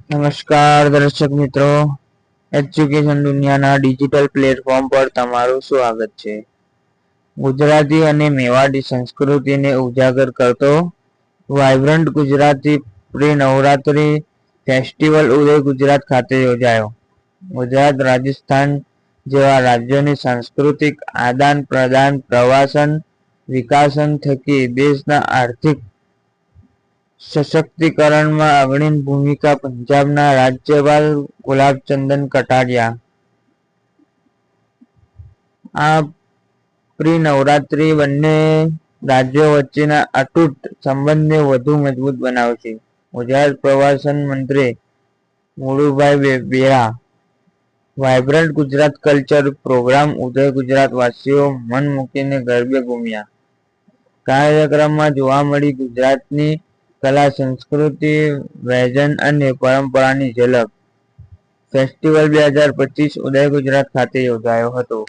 નમસ્કાર દર્શક મિત્રો, એજ્યુકેશન દુનિયાના ડિજિટલ પ્લેટફોર્મ પર તમારું સ્વાગત છે. ગુજરાતી અને મેવાડી સંસ્કૃતિને ઉજાગર કરતો vibrant Gujarati pre Navratri festival Uday Gujarat ખાતે યોજાયો. ગુજરાત, રાજસ્થાન જેવા રાજ્યોની સાંસ્કૃતિક આદાન પ્રદાન, પ્રવાસન વિકાસન થકી દેશના આર્થિક સશક્તિકરણમાં અગ્રણી ભૂમિકા પંજાબના રાજ્યપાલ ગુલાબચંદ કટારિયા. આ પ્રી નવરાત્રી બંને રાજ્યો વચ્ચેના અતૂટ સંબંધને વધુ મજબૂત બનાવશે. ગુજરાત પ્રવાસન મંત્રી મુળુભાઈ બેરા વાઇબ્રન્ટ ગુજરાત કલ્ચર પ્રોગ્રામ ઉદય ગુજરાત વાસીઓ મન મૂકીને ગરબે ઘૂમ્યા. કાર્યક્રમમાં જોવા મળી ગુજરાતની કલા, સંસ્કૃતિ, વ્યંજન અને પરંપરાની ઝલક. ફેસ્ટિવલ 2025 ઉદય ગુજરાત ખાતે યોજાયો હતો.